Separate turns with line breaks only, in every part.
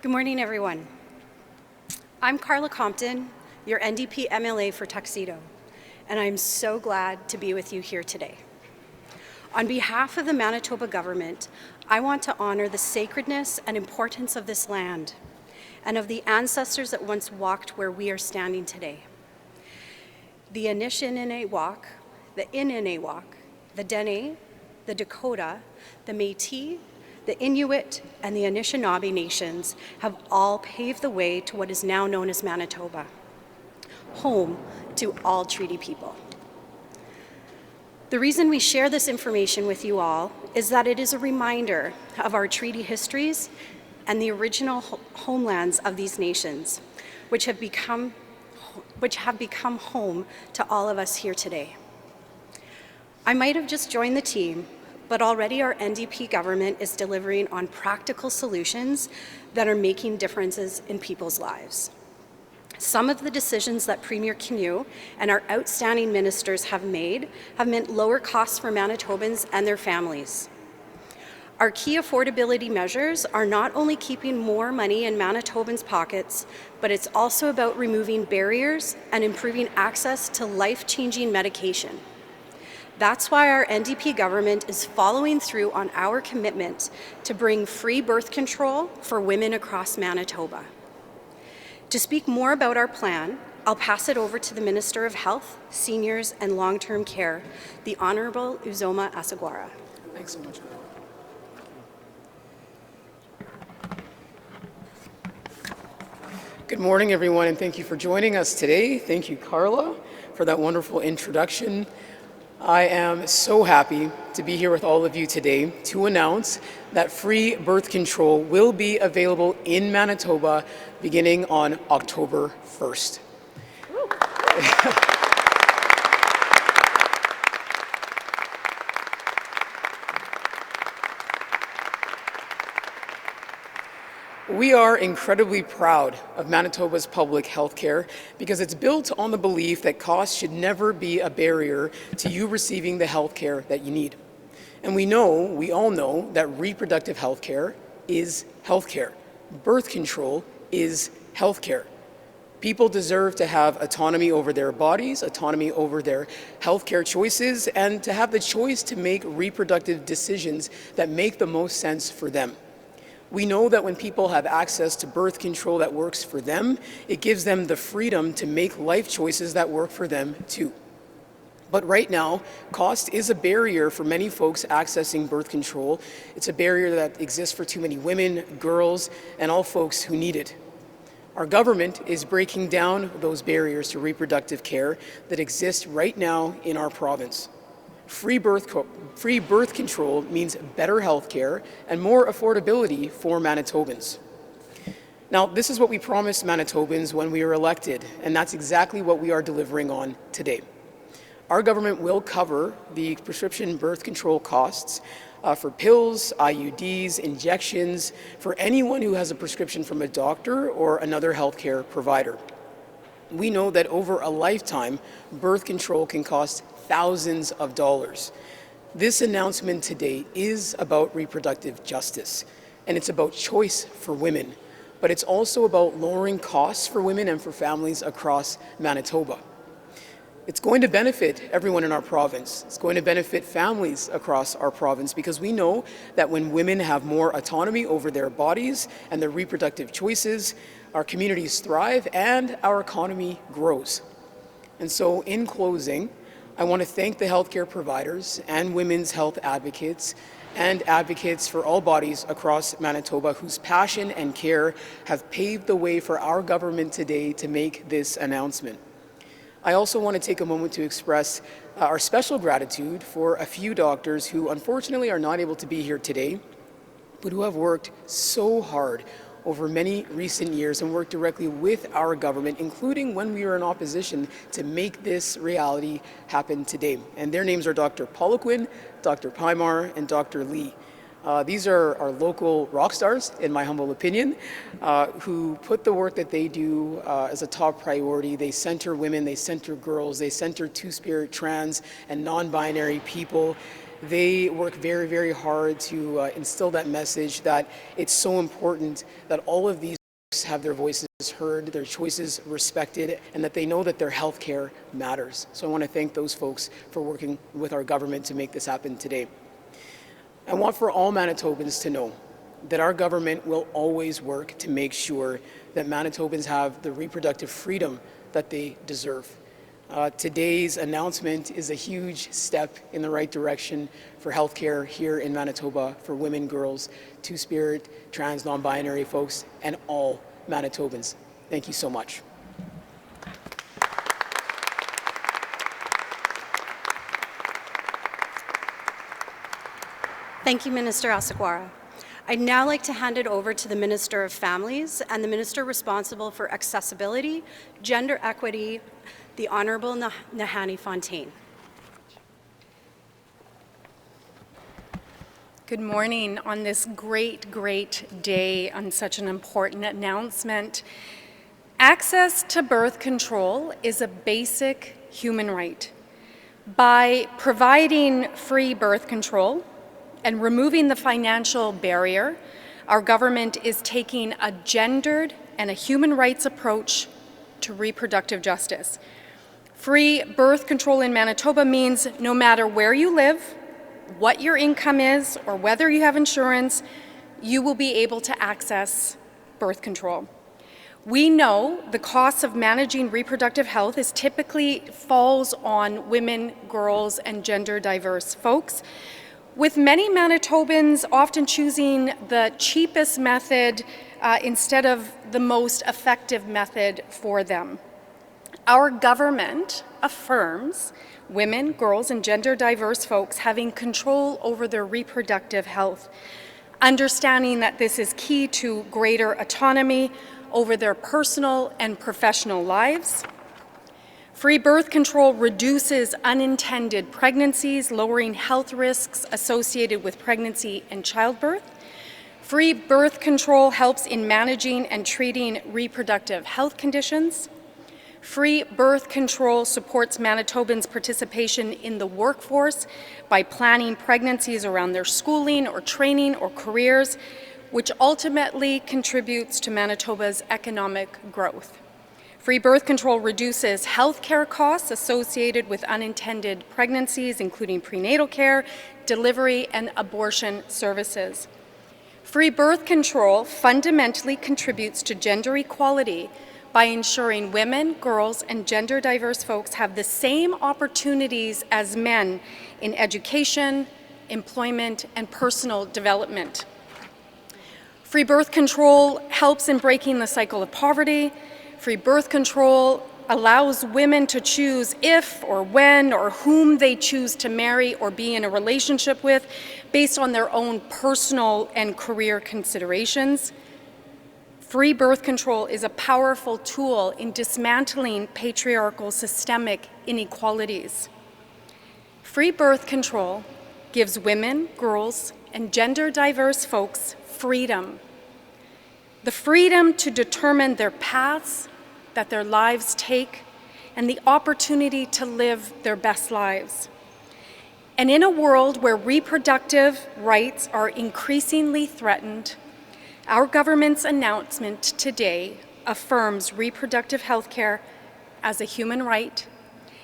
Good morning, everyone. I'm Carla Compton, your NDP MLA for Tuxedo, and I'm so glad to be with you here today. On behalf of the Manitoba government, I want to honor the sacredness and importance of this land and of the ancestors that once walked where we are standing today. The Anishinaabe, the Inninewak, the Dene, the Dakota, the Métis, the Inuit, and the Anishinaabe nations have all paved the way to what is now known as Manitoba, home to all treaty people. The reason we share this information with you all is that it is a reminder of our treaty histories and the original homelands of these nations, which have become home to all of us here today. I might have just joined the team, but already our NDP government is delivering on practical solutions that are making differences in people's lives. Some of the decisions that Premier Canoe and our outstanding ministers have made have meant lower costs for Manitobans and their families. Our key affordability measures are not only keeping more money in Manitobans' pockets, but it's also about removing barriers and improving access to life-changing medication. That's why our NDP government is following through on our commitment to bring free birth control for women across Manitoba. To speak more about our plan, I'll pass it over to the Minister of Health, Seniors and Long-Term Care, the Honourable Uzoma Asagwara.
Thanks so much. Good morning, everyone, and thank you for joining us today. Thank you, Carla, for that wonderful introduction. I am so happy to be here with all of you today to announce that free birth control will be available in Manitoba beginning on October 1st. We are incredibly proud of Manitoba's public health care because it's built on the belief that cost should never be a barrier to you receiving the health care that you need. And we all know that reproductive health care is health care. Birth control is health care. People deserve to have autonomy over their bodies, autonomy over their healthcare choices, and to have the choice to make reproductive decisions that make the most sense for them. We know that when people have access to birth control that works for them, it gives them the freedom to make life choices that work for them too. But right now, cost is a barrier for many folks accessing birth control. It's a barrier that exists for too many women, girls, and all folks who need it. Our government is breaking down those barriers to reproductive care that exist right now in our province. Free birth control means better health care and more affordability for Manitobans. Now, this is what we promised Manitobans when we were elected, and that's exactly what we are delivering on today. Our government will cover the prescription birth control costs for pills, IUDs, injections, for anyone who has a prescription from a doctor or another healthcare provider. We know that over a lifetime, birth control can cost thousands of dollars. This announcement today is about reproductive justice, and it's about choice for women, but it's also about lowering costs for women and for families across Manitoba. It's going to benefit everyone in our province. It's going to benefit families across our province because we know that when women have more autonomy over their bodies and their reproductive choices, our communities thrive and our economy grows. And so in closing, I want to thank the healthcare providers and women's health advocates and advocates for all bodies across Manitoba whose passion and care have paved the way for our government today to make this announcement. I also want to take a moment to express our special gratitude for a few doctors who unfortunately are not able to be here today, but who have worked so hard over many recent years and worked directly with our government, including when we were in opposition, to make this reality happen today. And their names are Dr. Poliquin, Dr. Pymar, and Dr. Lee. These are our local rock stars, in my humble opinion, who put the work that they do as a top priority. They center women, they center girls, they center two-spirit, trans, and non-binary people. they work very, very hard to instill that message that it's so important that all of these folks have their voices heard, their choices respected, and that they know that their health care matters. So I want to thank those folks for working with our government to make this happen today. I want for all Manitobans to know that our government will always work to make sure that Manitobans have the reproductive freedom that they deserve. Today's announcement is a huge step in the right direction for healthcare here in Manitoba for women, girls, two-spirit, trans, non-binary folks, and all Manitobans. Thank you so much.
Thank you, Minister Asagwara. I'd now like to hand it over to the Minister of Families and the Minister responsible for accessibility, gender equity, the Honourable Nahanni Fontaine.
Good morning on this great day on such an important announcement. Access to birth control is a basic human right. By providing free birth control and removing the financial barrier, our government is taking a gendered and a human rights approach to reproductive justice. Free birth control in Manitoba means no matter where you live, what your income is, or whether you have insurance, you will be able to access birth control. We know the cost of managing reproductive health is typically falls on women, girls, and gender diverse folks, with many Manitobans often choosing the cheapest method instead of the most effective method for them. Our government affirms women, girls, and gender diverse folks having control over their reproductive health, understanding that this is key to greater autonomy over their personal and professional lives. Free birth control reduces unintended pregnancies, lowering health risks associated with pregnancy and childbirth. Free birth control helps in managing and treating reproductive health conditions. Free birth control supports Manitobans' participation in the workforce by planning pregnancies around their schooling or training or careers, which ultimately contributes to Manitoba's economic growth. Free birth control reduces health care costs associated with unintended pregnancies, including prenatal care, delivery, and abortion services. Free birth control fundamentally contributes to gender equality by ensuring women, girls, and gender diverse folks have the same opportunities as men in education, employment, and personal development. Free birth control helps in breaking the cycle of poverty. Free birth control allows women to choose if or when or whom they choose to marry or be in a relationship with based on their own personal and career considerations. Free birth control is a powerful tool in dismantling patriarchal systemic inequalities. Free birth control gives women, girls, and gender diverse folks freedom. The freedom to determine their paths that their lives take and the opportunity to live their best lives. And in a world where reproductive rights are increasingly threatened, our government's announcement today affirms reproductive health care as a human right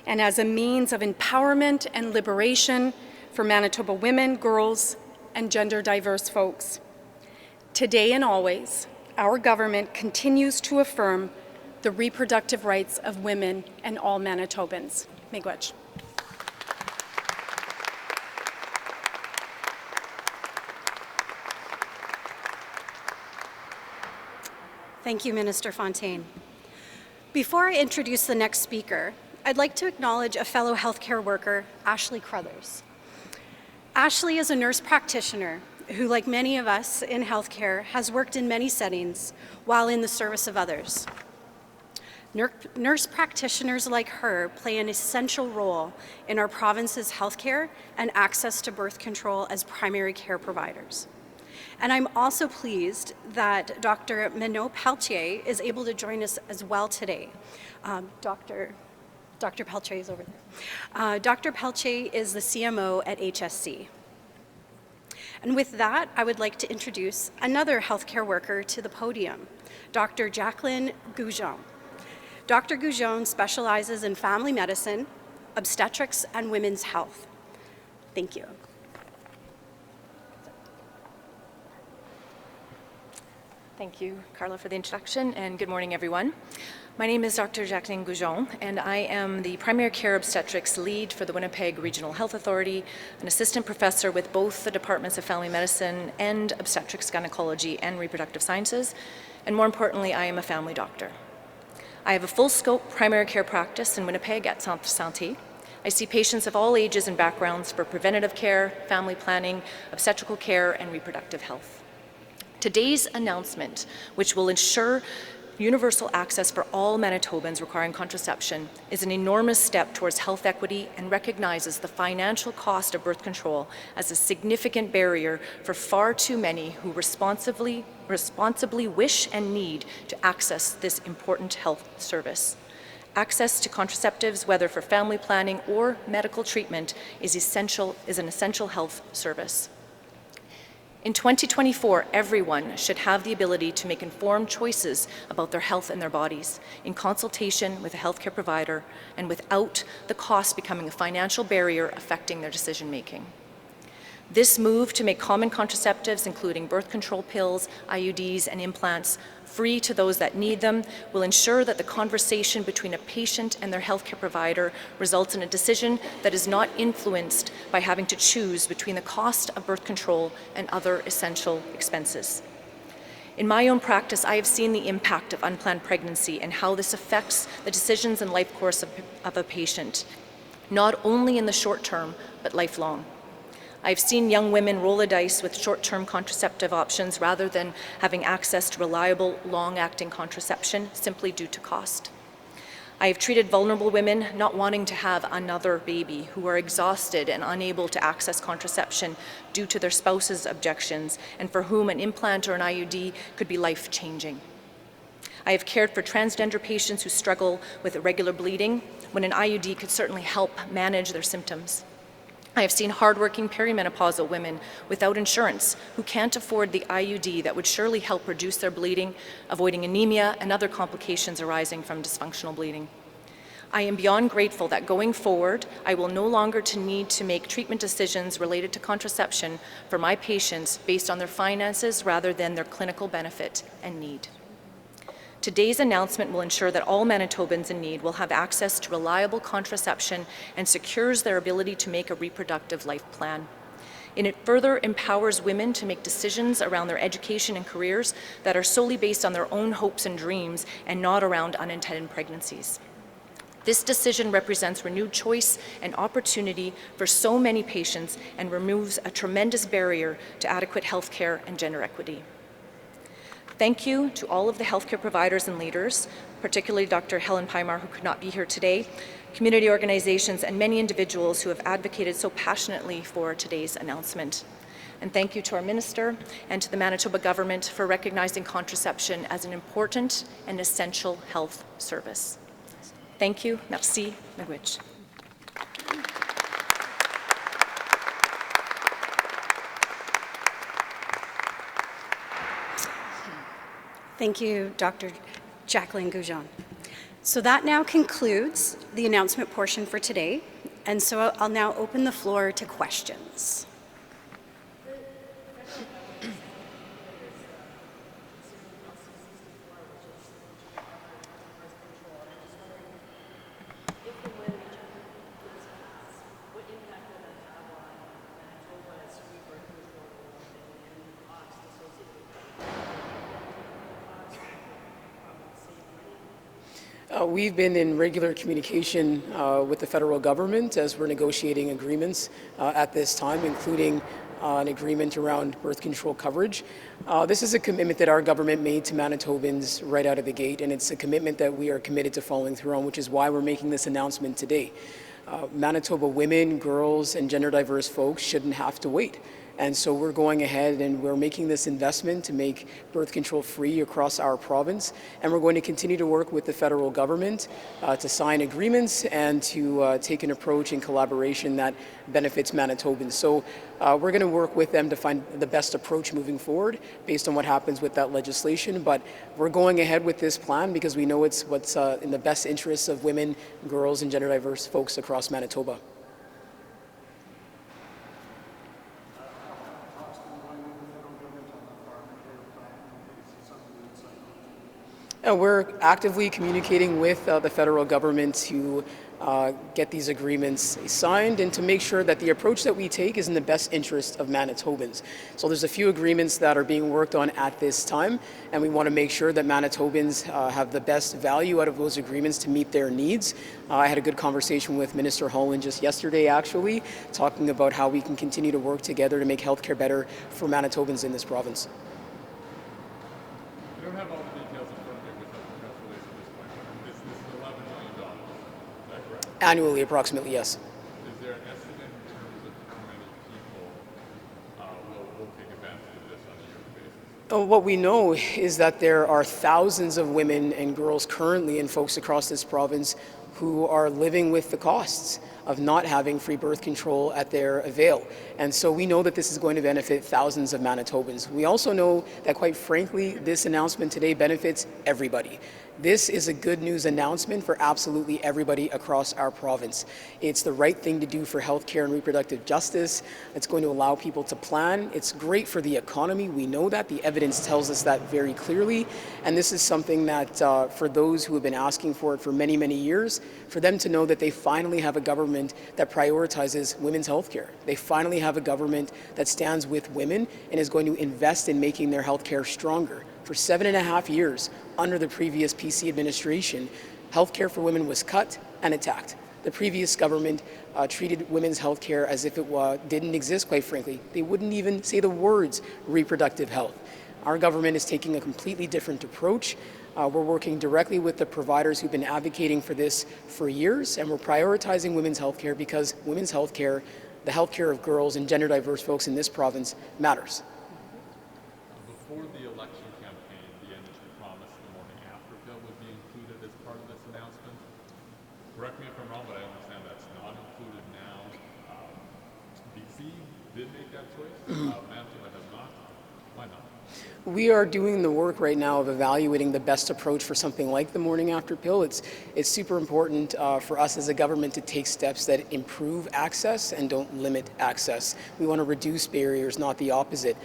and as a means of empowerment and liberation for Manitoba women, girls, and gender diverse folks. Today and always, our government continues to affirm the reproductive rights of women and all Manitobans. Miigwech.
Thank you, Minister Fontaine. Before I introduce the next speaker, I'd like to acknowledge a fellow healthcare worker, Ashley Crothers. Ashley is a nurse practitioner who, like many of us in healthcare, has worked in many settings while in the service of others. Nurse practitioners like her play an essential role in our province's healthcare and access to birth control as primary care providers. And I'm also pleased that Dr. Minot Peltier is able to join us as well today. Dr. Dr. Pelche is over there. Dr. Pelche is the CMO at HSC. And with that, I would like to introduce another healthcare worker to the podium, Dr. Jacqueline Goujon. Dr. Goujon specializes in family medicine, obstetrics, and women's health. Thank you.
Thank you, Carla, for the introduction, and good morning, everyone. My name is Dr. Jacqueline Goujon, and I am the primary care obstetrics lead for the Winnipeg Regional Health Authority, an assistant professor with both the departments of family medicine and obstetrics, gynecology, and reproductive sciences, and more importantly, I am a family doctor. I have a full-scope primary care practice in Winnipeg at Centre Santé. I see patients of all ages and backgrounds for preventative care, family planning, obstetrical care, and reproductive health. Today's announcement, which will ensure universal access for all Manitobans requiring contraception, is an enormous step towards health equity and recognizes the financial cost of birth control as a significant barrier for far too many who responsibly wish and need to access this important health service. Access to contraceptives, whether for family planning or medical treatment, is an essential health service. In 2024, everyone should have the ability to make informed choices about their health and their bodies in consultation with a healthcare provider and without the cost becoming a financial barrier affecting their decision-making. This move to make common contraceptives, including birth control pills, IUDs, and implants, free to those that need them, will ensure that the conversation between a patient and their healthcare provider results in a decision that is not influenced by having to choose between the cost of birth control and other essential expenses. In my own practice, I have seen the impact of unplanned pregnancy and how this affects the decisions and life course of a patient, not only in the short term, but lifelong. I've seen young women roll the dice with short-term contraceptive options rather than having access to reliable, long-acting contraception simply due to cost. I have treated vulnerable women not wanting to have another baby who are exhausted and unable to access contraception due to their spouse's objections and for whom an implant or an IUD could be life-changing. I have cared for transgender patients who struggle with irregular bleeding when an IUD could certainly help manage their symptoms. I have seen hardworking perimenopausal women without insurance who can't afford the IUD that would surely help reduce their bleeding, avoiding anemia and other complications arising from dysfunctional bleeding. I am beyond grateful that going forward, I will no longer need to make treatment decisions related to contraception for my patients based on their finances rather than their clinical benefit and need. Today's announcement will ensure that all Manitobans in need will have access to reliable contraception and secures their ability to make a reproductive life plan. And it further empowers women to make decisions around their education and careers that are solely based on their own hopes and dreams and not around unintended pregnancies. This decision represents renewed choice and opportunity for so many patients and removes a tremendous barrier to adequate health care and gender equity. Thank you to all of the healthcare providers and leaders, particularly Dr. Helen Pymar, who could not be here today, community organizations, and many individuals who have advocated so passionately for today's announcement. And thank you to our minister and to the Manitoba government for recognizing contraception as an important and essential health service. Thank you. Merci. Miigwech.
Thank you, Dr. Jacqueline Goujon. So that now concludes the announcement portion for today, and so I'll now open the floor to questions.
We've been in regular communication with the federal government as we're negotiating agreements at this time, including an agreement around birth control coverage. This is a commitment that our government made to Manitobans right out of the gate, and it's a commitment that we are committed to following through on, which is why we're making this announcement today. Manitoba women, girls, and gender diverse folks shouldn't have to wait. And so we're going ahead and we're making this investment to make birth control free across our province. And we're going to continue to work with the federal government to sign agreements and to take an approach in collaboration that benefits Manitobans. So we're going to work with them to find the best approach moving forward based on what happens with that legislation. But we're going ahead with this plan because we know it's what's in the best interests of women, girls, and gender diverse folks across Manitoba. We're actively communicating with the federal government to get these agreements signed and to make sure that the approach that we take is in the best interest of Manitobans. So there's a few agreements that are being worked on at this time, and we want to make sure that Manitobans have the best value out of those agreements to meet their needs. I had a good conversation with Minister Holland just yesterday, actually, talking about how we can continue to work together to make healthcare better for Manitobans in this province.
We don't have all the details in front of me with the press release at this point, but this is $11 million. Is that correct?
Annually, approximately, yes.
Is there an estimate in terms of how many people will take advantage of this on a yearly basis?
What we know is that there are thousands of women and girls currently and folks across this province who are living with the costs of not having free birth control at their avail. And so we know that this is going to benefit thousands of Manitobans. We also know that, quite frankly, this announcement today benefits everybody. This is a good news announcement for absolutely everybody across our province. It's the right thing to do for healthcare and reproductive justice. It's going to allow people to plan. It's great for the economy. We know that. The evidence tells us that very clearly. And this is something that for those who have been asking for it for many, many years, for them to know that they finally have a government that prioritizes women's healthcare. They finally have a government that stands with women and is going to invest in making their healthcare stronger. For 7.5 years, under the previous PC administration, healthcare for women was cut and attacked. The previous government treated women's healthcare as if it didn't exist, quite frankly. They wouldn't even say the words reproductive health. Our government is taking a completely different approach. We're working directly with the providers who've been advocating for this for years, and we're prioritizing women's healthcare because women's healthcare, the healthcare of girls and gender diverse folks in this province matters.
Before the election campaign, the industry promised the morning after pill would be included as part of this announcement. Correct me if I'm wrong, but I understand that's not included now. BC did make that choice. Manitoba has not. Why not?
We are doing the work right now of evaluating the best approach for something like the morning after pill. It's super important for us as a government to take steps that improve access and don't limit access. We want to reduce barriers, not the opposite.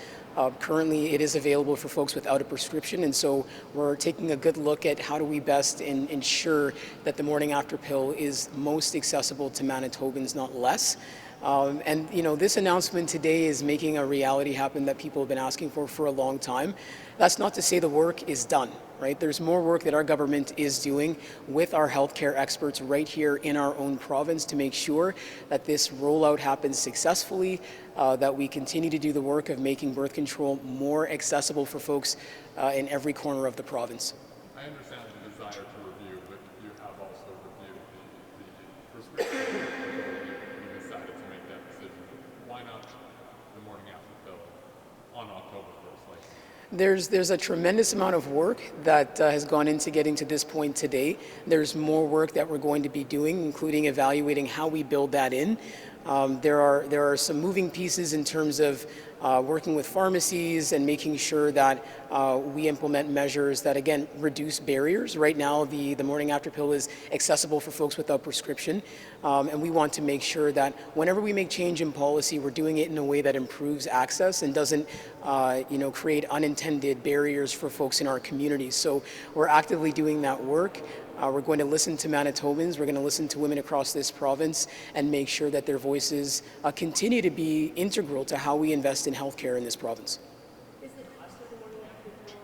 Currently, it is available for folks without a prescription, and so we're taking a good look at how do we best ensure that the morning after pill is most accessible to Manitobans, not less. And you know, this announcement today is making a reality happen that people have been asking for a long time. That's not to say the work is done, right? There's more work that our government is doing with our healthcare experts right here in our own province to make sure that this rollout happens successfully, that we continue to do the work of making birth control more accessible for folks in every corner of the province.
I understand the desire to review, but you have also reviewed the prescription. You decided to make that decision. Why not the morning after pill on October 1st?
There's a tremendous amount of work that has gone into getting to this point today. There's more work that we're going to be doing, including evaluating how we build that in. There are some moving pieces in terms of working with pharmacies and making sure that we implement measures that, again, reduce barriers. Right now, the morning after pill is accessible for folks without prescription, and we want to make sure that whenever we make change in policy, we're doing it in a way that improves access and doesn't create unintended barriers for folks in our communities. So we're actively doing that work. We're going to listen to Manitobans, we're going to listen to women across this province and make sure that their voices continue to be integral to how we invest in healthcare in this province.
Is the cost of the morning after pill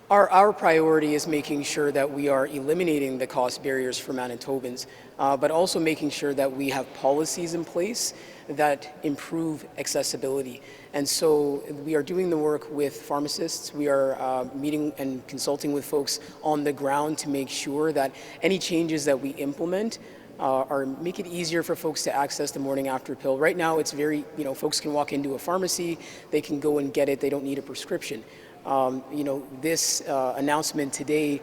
Our priority is making sure that we are eliminating the cost barriers for Manitobans, but also making sure that we have policies in place that improve accessibility. And so we are doing the work with pharmacists. We are meeting and consulting with folks on the ground to make sure that any changes that we implement are make it easier for folks to access the morning after pill. Right now, it's very, folks can walk into a pharmacy, they can go and get it, they don't need a prescription. This announcement today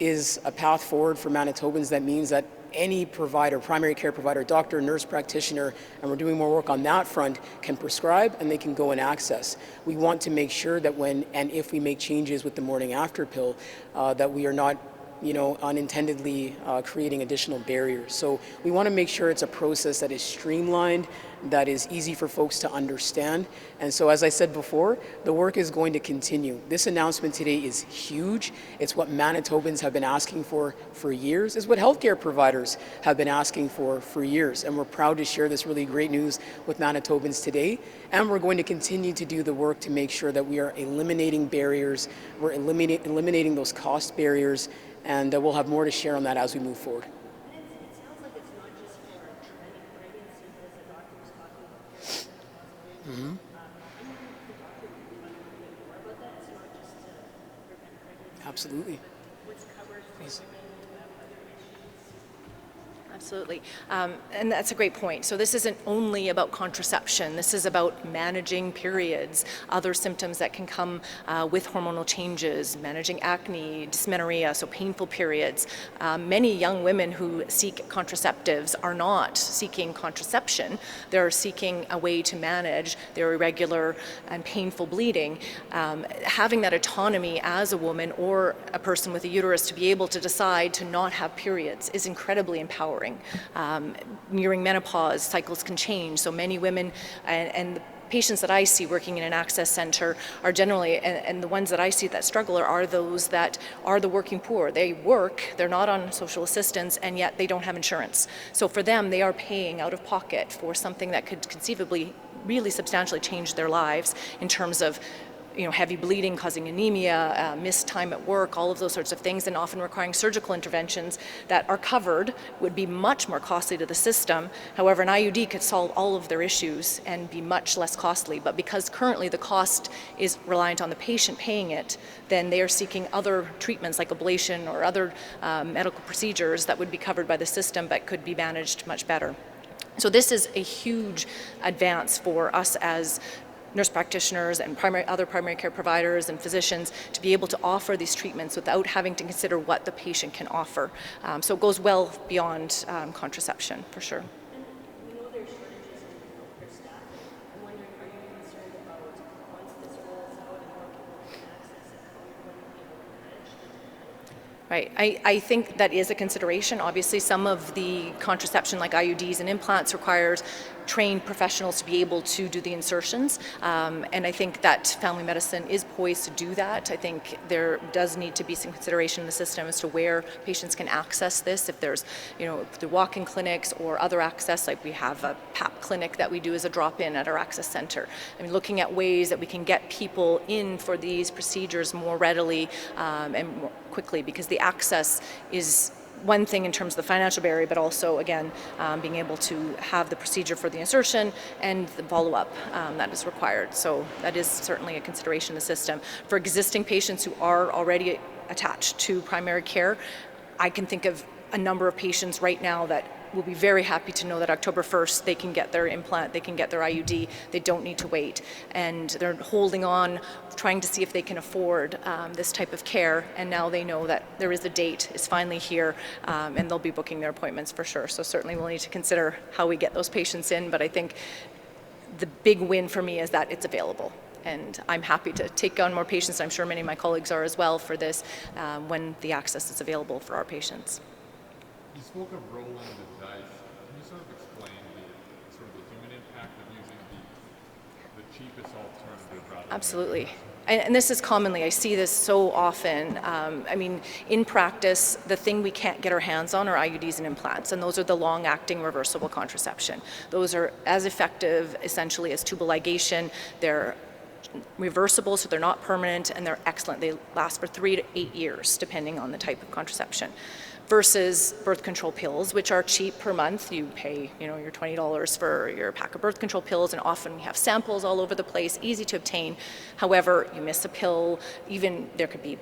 is a path forward for Manitobans. That means that any provider, primary care provider, doctor, nurse practitioner, and we're doing more work on that front, can prescribe and they can go and access. We want to make sure that when and if we make changes with the morning after pill, that we are not unintendedly creating additional barriers. So we want to make sure it's a process that is streamlined, that is easy for folks to understand. And so, as I said before, the work is going to continue. This announcement today is huge. It's what Manitobans have been asking for years. It's what healthcare providers have been asking for years. And we're proud to share this really great news with Manitobans today. And we're going to continue to do the work to make sure that we are eliminating barriers, we're eliminating those cost barriers, and we'll have more to share on that as we move forward.
It sounds like it's not just for preventing pregnancy, but as the doctor was talking about perimenopause. I think the doctor would talk a little bit more about that. It's not just to prevent pregnancy.
Absolutely.
But what's covered for women who have other issues.
Absolutely. And that's a great point. So this isn't only about contraception. This is about managing periods, other symptoms that can come with hormonal changes, managing acne, dysmenorrhea, so painful periods. Many young women who seek contraceptives are not seeking contraception. They're seeking a way to manage their irregular and painful bleeding. Having that autonomy as a woman or a person with a uterus to be able to decide to not have periods is incredibly empowering. Nearing menopause, cycles can change. So many women and the patients that I see working in an access center are generally, and the ones that I see that struggle are those that are the working poor. They work, they're not on social assistance, and yet they don't have insurance. So for them, they are paying out of pocket for something that could conceivably really substantially change their lives in terms of heavy bleeding causing anemia, missed time at work, all of those sorts of things, and often requiring surgical interventions that are covered, would be much more costly to the system. However, an IUD could solve all of their issues and be much less costly. But because currently the cost is reliant on the patient paying it, then they are seeking other treatments like ablation or other medical procedures that would be covered by the system but could be managed much better. So this is a huge advance for us as nurse practitioners and other primary care providers and physicians to be able to offer these treatments without having to consider what the patient can offer. So it goes well beyond contraception, for sure.
And we know there's shortages in healthcare staff. I'm wondering, are you concerned about once this rolls out and more people can access it, how you're going to be able to manage the demand?
Right. I think that is a consideration. Obviously, some of the contraception, like IUDs and implants, requires trained professionals to be able to do the insertions. And I think that family medicine is poised to do that. I think there does need to be some consideration in the system as to where patients can access this. If there's, the walk-in clinics or other access, like we have a PAP clinic that we do as a drop-in at our access center. I mean, looking at ways that we can get people in for these procedures more readily and more quickly, because the access is one thing in terms of the financial barrier, but also, again, being able to have the procedure for the insertion and the follow-up that is required. So that is certainly a consideration in the system. For existing patients who are already attached to primary care, I can think of a number of patients right now that will be very happy to know that October 1st they can get their implant, they can get their IUD, they don't need to wait. And they're holding on, trying to see if they can afford this type of care, and now they know that there is a date, is finally here, and they'll be booking their appointments for sure. So certainly we'll need to consider how we get those patients in, but I think the big win for me is that it's available. And I'm happy to take on more patients. I'm sure many of my colleagues are as well for this when the access is available for our patients.
You spoke of rolling the dice. Can you sort of explain the human impact of using the cheapest alternative rather than...
Absolutely. And this is commonly, I see this so often. I mean, in practice, the thing we can't get our hands on are IUDs and implants, and those are the long-acting reversible contraception. Those are as effective, essentially, as tubal ligation. They're reversible, so they're not permanent, and they're excellent. They last for 3 to 8 years, depending on the type of contraception. Versus birth control pills, which are cheap per month. You pay, your $20 for your pack of birth control pills, and often we have samples all over the place, easy to obtain. However, you miss a pill, even there could be,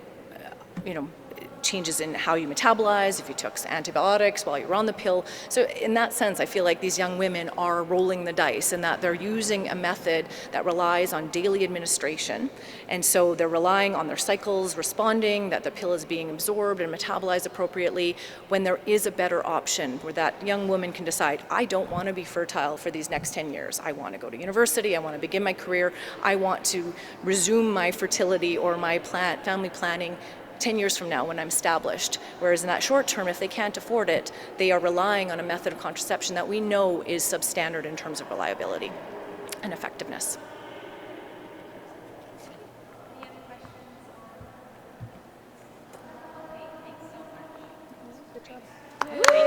changes in how you metabolize, if you took antibiotics while you were on the pill. So in that sense, I feel like these young women are rolling the dice in that they're using a method that relies on daily administration. And so they're relying on their cycles responding, that the pill is being absorbed and metabolized appropriately, when there is a better option where that young woman can decide, I don't want to be fertile for these next 10 years. I want to go to university, I want to begin my career, I want to resume my fertility or my family planning 10 years from now when I'm established. Whereas in that short term, if they can't afford it, they are relying on a method of contraception that we know is substandard in terms of reliability and effectiveness.
Thank